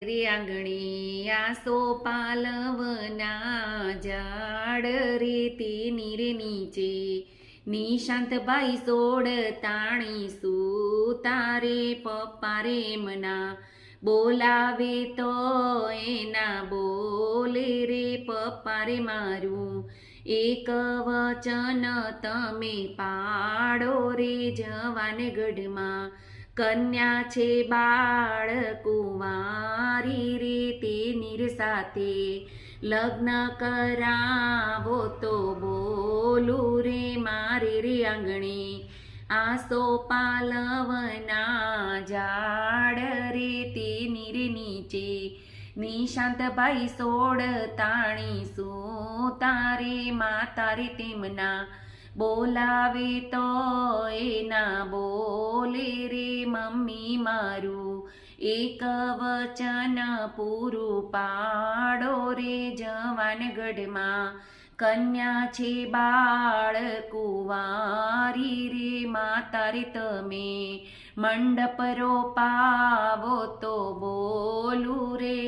રે આંગણે આસો પાલવના ઝાડ રે તેની રે નીચે નિશાંતભાઈ સોડ તાણી સુતારે પપ્પા રે મના બોલાવે તો એના બોલે રે પપ્પા રે મારું એક વચન તમે પાડો રે જવાન ગઢમાં કન્યા છે બાળ કુંવારી રે તેની સાથે લગ્ન કરાવો તો બોલું રે મારે રે આંગણે આસો પાલવના ઝાડ રે તેની રે નીચે નિશાંતભાઈ સોડ તાણી સુતારે માતા રે તેમના બોલાવે તો એના બોલે રે મમ્મી મારું એક વચન પૂરું પાડો રે જવાન ગઢમાં કન્યા છે બાળ કુંવારી રે માતા રે તમે મંડપ રોપાવો તો બોલું રે